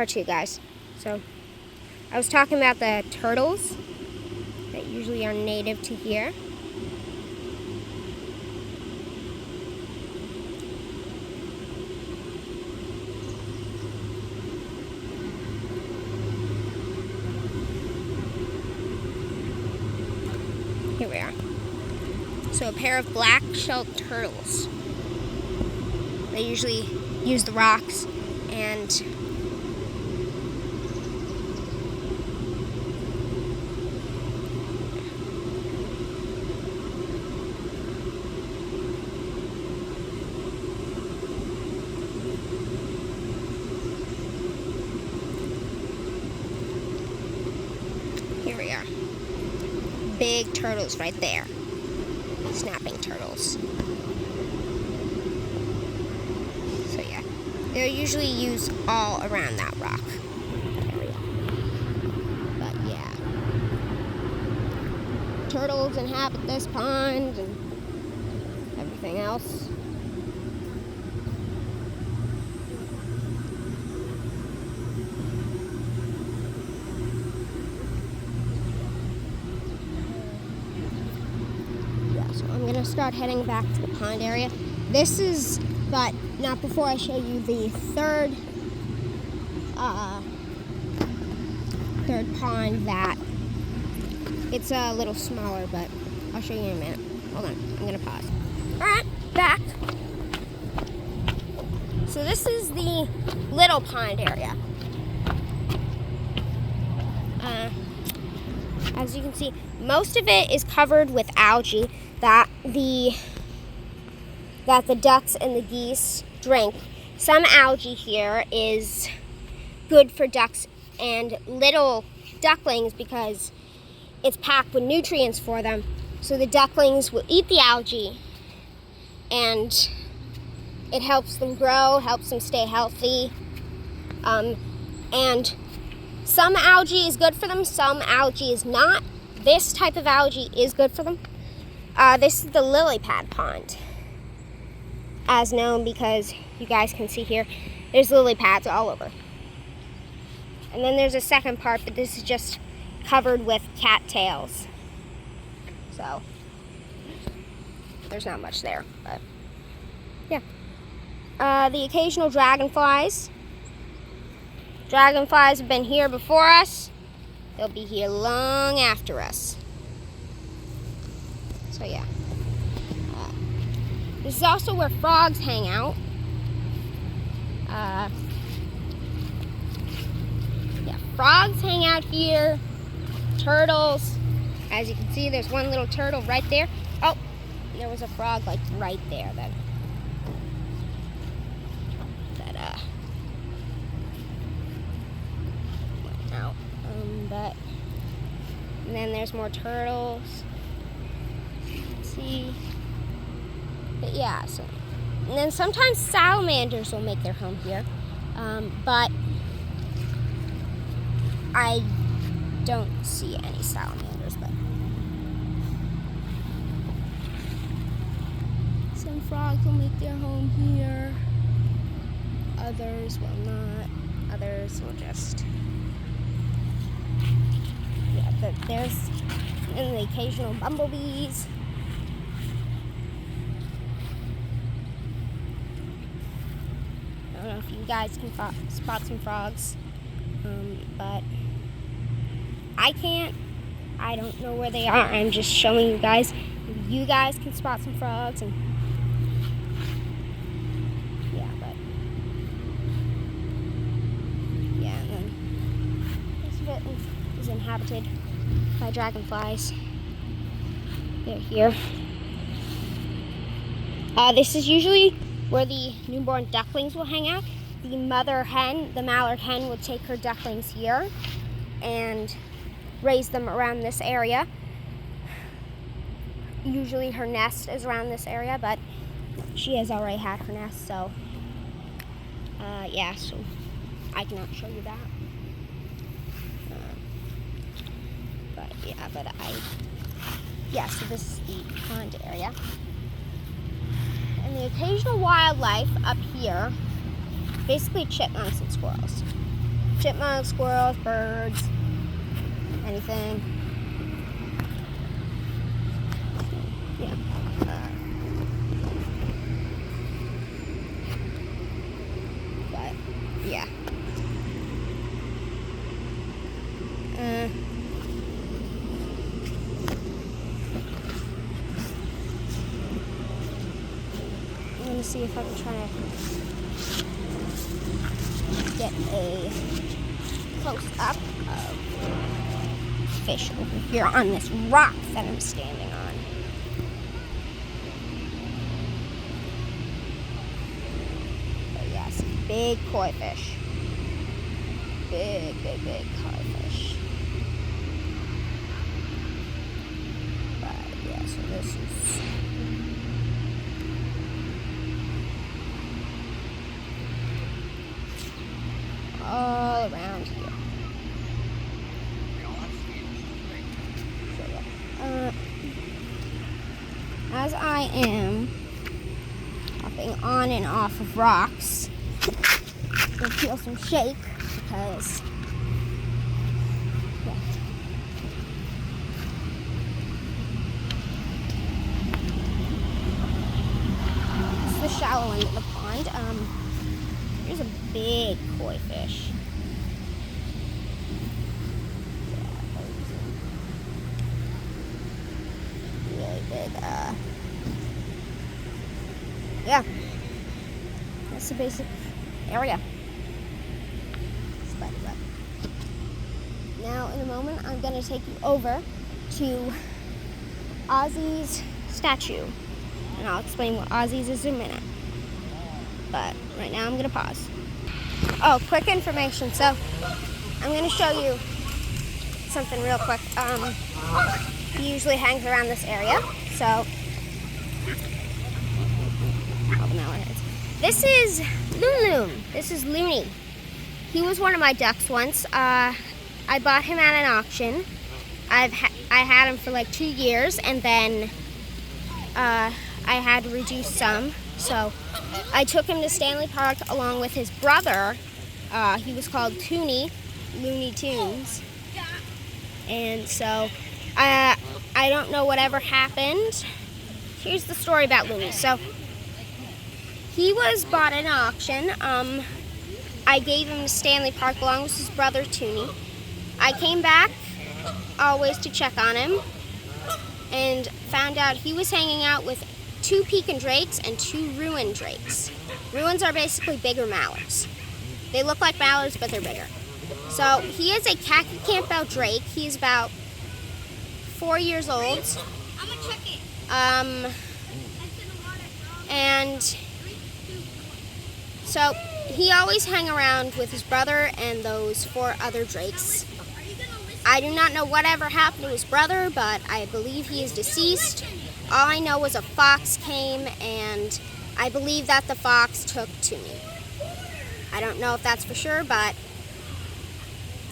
part 2, guys. So, I was talking about the turtles that usually are native to here. Here we are. So a pair of black-shelled turtles. They usually use the rocks and here we are. Big turtles right there. Snapping turtles. So yeah, they're usually used all around that rock area. But yeah, turtles inhabit this pond and everything else. So I'm going to start heading back to the pond area. This is, but not before I show you the third pond that it's a little smaller, but I'll show you in a minute. Hold on, I'm going to pause. All right, back. So this is the little pond area. As you can see, most of it is covered with algae that the ducks and the geese drink. Some algae here is good for ducks and little ducklings because it's packed with nutrients for them. So the ducklings will eat the algae and it helps them grow, helps them stay healthy. And some algae is good for them, some algae is not. This type of algae is good for them. This is the lily pad pond, as known because you guys can see here, there's lily pads all over. And then there's a second part, but this is just covered with cattails. So, there's not much there, but yeah. The occasional dragonflies. Dragonflies have been here before us. They'll be here long after us. So yeah. This is also where frogs hang out. Yeah, frogs hang out here. Turtles. As you can see, there's one little turtle right there. Oh, there was a frog like right there then. Out. And then there's more turtles. See, but yeah. So, and then sometimes salamanders will make their home here, but I don't see any salamanders. But some frogs will make their home here. Others will not. Others will just. Yeah, but there's and the occasional bumblebees. I don't know if you guys can spot some frogs, but I can't. I don't know where they are. I'm just showing you guys. You guys can spot some frogs, and yeah, but yeah, and then this bit is inhabited by dragonflies. They're here. This is usually where the newborn ducklings will hang out. The mother hen, the mallard hen, will take her ducklings here and raise them around this area. Usually her nest is around this area, but she has already had her nest, so yeah, so I cannot show you that. Yeah, so this is the pond area. And the occasional wildlife up here, basically chipmunks and squirrels. chipmunks, squirrels, birds, anything. Yeah. But yeah. Let me see if I can try to get a close-up of fish over here on this rock that I'm standing on. But yes, big koi fish. Big koi fish. But yeah, so this is all around here. So, yeah. As I am hopping on and off of rocks, you'll feel some shake because it's the shallow end of the pond. Here's a big koi fish. Really big. Yeah. That's the basic area. Spider web. Now, in a moment, I'm going to take you over to Ozzy's statue. And I'll explain what Ozzy's is in a minute. But right now I'm going to pause. Oh, quick information. So I'm going to show you something real quick. He usually hangs around this area. So this is Loon. This is Looney. He was one of my ducks once. I bought him at an auction. I had him for like 2 years, and then I had to reduce some. So I took him to Stanley Park along with his brother. He was called Toony, Looney Tunes. And so I don't know whatever happened. Here's the story about Looney. So he was bought at an auction. I gave him to Stanley Park along with his brother Toony. I came back always to check on him and found out he was hanging out with 2 Pekin drakes and 2 Ruin drakes. Ruins are basically bigger mallards. They look like mallards, but they're bigger. So he is a khaki Campbell drake. He's about 4 years old. And so he always hung around with his brother and those 4 other drakes. I do not know whatever happened to his brother, but I believe he is deceased. All I know was a fox came, and I believe that the fox took Toony. I don't know if that's for sure, but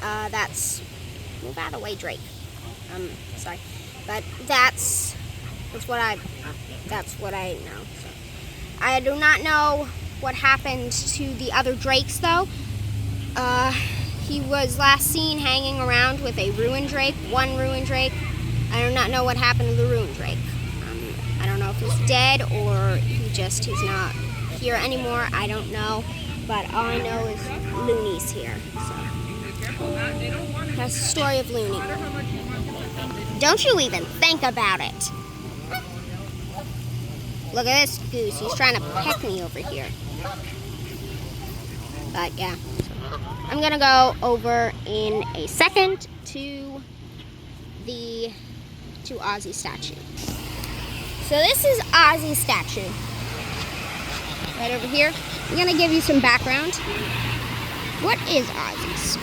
that's... Move out of the way, Drake. Sorry. But that's what I know. So, I do not know what happened to the other drakes, though. He was last seen hanging around with a Ruin drake, 1 Ruin drake. I do not know what happened to the Ruin drake. I don't know if he's dead or he's not here anymore. I don't know. But all I know is Looney's here. So that's the story of Looney. Don't you even think about it. Look at this goose. He's trying to peck me over here. But yeah. I'm going to go over in a second to Ozzy's statue. So this is Ozzy's statue. Right over here. I'm going to give you some background. What is Ozzy's?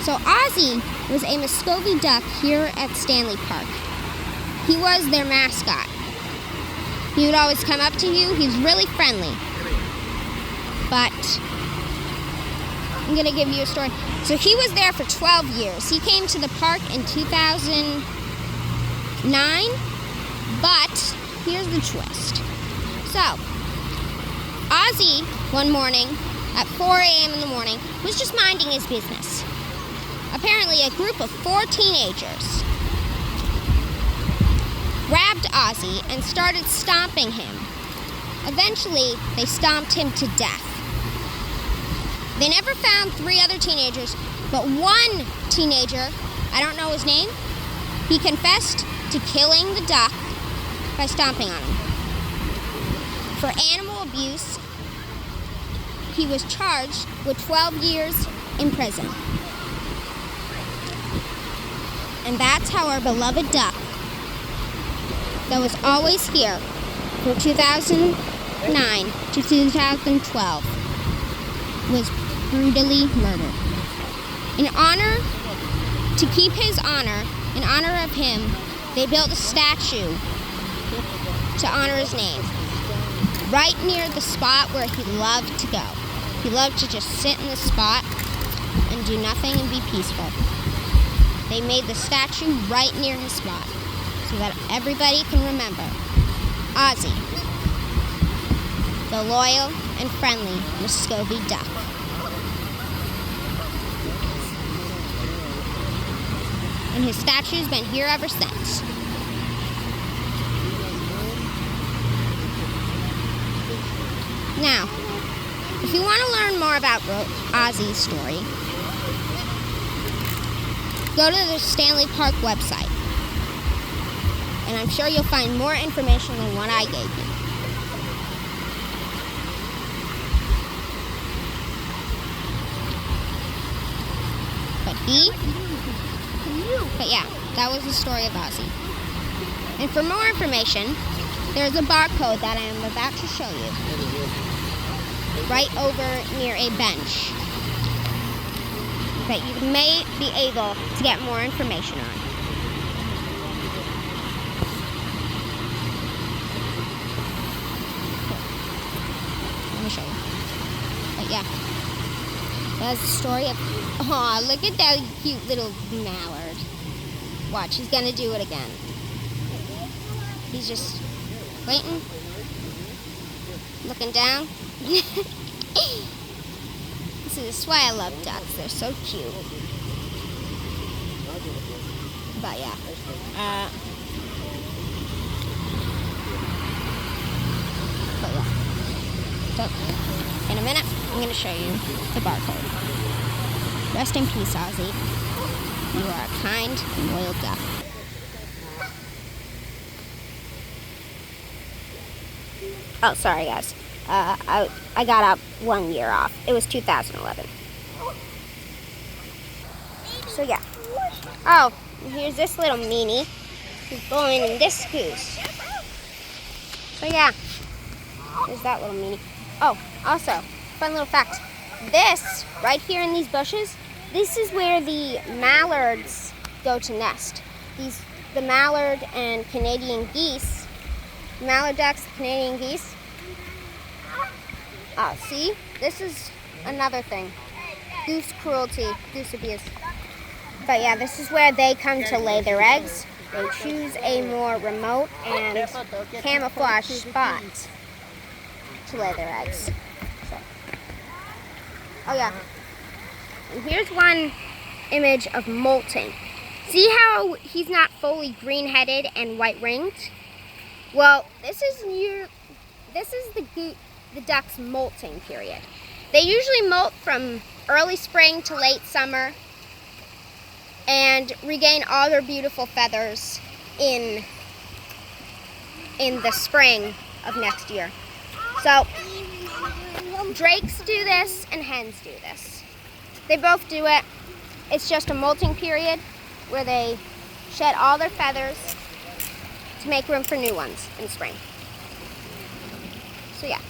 So Ozzy was a Muscovy duck here at Stanley Park. He was their mascot. He would always come up to you. He's really friendly. But I'm going to give you a story. So he was there for 12 years. He came to the park in 2009. But here's the twist. So Ozzy, one morning at 4 a.m. in the morning, was just minding his business. Apparently, a group of 4 teenagers grabbed Ozzy and started stomping him. Eventually, they stomped him to death. They never found 3 other teenagers, but one teenager, I don't know his name, he confessed to killing the duck by stomping on him. For animal abuse, he was charged with 12 years in prison. And that's how our beloved duck, that was always here from 2009 to 2012, was brutally murdered. To keep his honor, in honor of him, they built a statue to honor his name, right near the spot where he loved to go. He loved to just sit in the spot and do nothing and be peaceful. They made the statue right near his spot so that everybody can remember Ozzy, the loyal and friendly Muscovy duck. And his statue's been here ever since. Now, if you want to learn more about Ozzy's story, go to the Stanley Park website. And I'm sure you'll find more information than what I gave you. But yeah, that was the story of Ozzy. And for more information, there's a barcode that I am about to show you. Right over near a bench. That you may be able to get more information on. Let me show you. But yeah, that's the story of. Aw, look at that cute little mallard. Watch, he's gonna do it again. He's just waiting, looking down. This is why I love ducks. They're so cute. But yeah. So, in a minute, I'm going to show you the barcode. Rest in peace, Ozzy. You are a kind and loyal duck. Oh, sorry, guys. I got up 1 year off. It was 2011. So yeah. Oh, here's this little meanie who's going in this goose. So yeah, there's that little meanie. Oh, also, fun little fact. This, right here in these bushes, this is where the mallards go to nest. The mallard and Canadian geese, mallard ducks, Canadian geese. Oh, see? This is another thing. Goose cruelty, goose abuse. But yeah, this is where they come to lay their eggs. They choose a more remote and camouflage spot to lay their eggs. So. Oh yeah. And here's one image of molting. See how he's not fully green-headed and white-ringed? Well, this is the duck's molting period. They usually molt from early spring to late summer and regain all their beautiful feathers in the spring of next year. So drakes do this and hens do this. They both do it. It's just a molting period where they shed all their feathers to make room for new ones in spring. So yeah.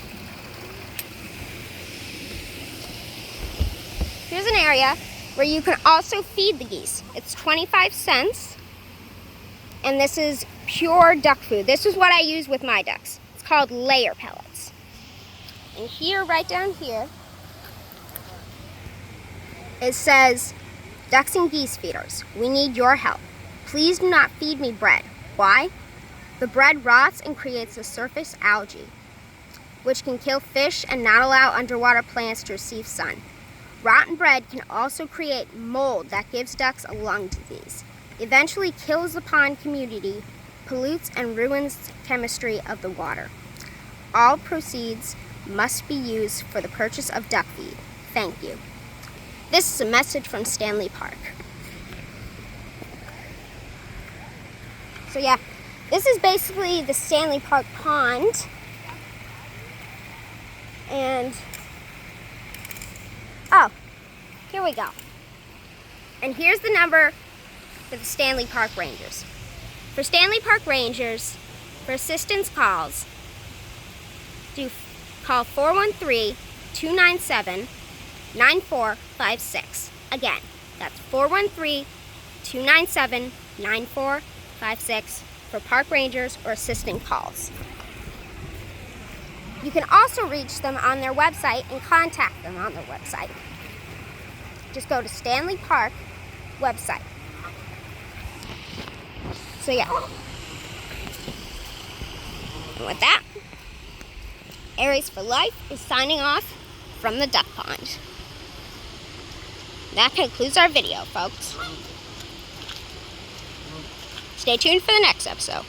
Here's an area where you can also feed the geese. It's 25 cents, and this is pure duck food. This is what I use with my ducks. It's called layer pellets. And here, right down here, it says, ducks and geese feeders, we need your help. Please do not feed me bread. Why? The bread rots and creates a surface algae. which can kill fish and not allow underwater plants to receive sun. Rotten bread can also create mold that gives ducks a lung disease, eventually kills the pond community, pollutes and ruins the chemistry of the water. All proceeds must be used for the purchase of duck feed. Thank you. This is a message from Stanley Park. So yeah, this is basically the Stanley Park pond. And, oh, here we go. And here's the number for the Stanley Park Rangers. For Stanley Park Rangers, for assistance calls, call 413-297-9456. Again, that's 413-297-9456 for park rangers or assistant calls. You can also reach them on their website and contact them on their website. Just go to Stanley Park website. So yeah. And with that, Aries for Life is signing off from the duck pond. That concludes our video, folks. Stay tuned for the next episode.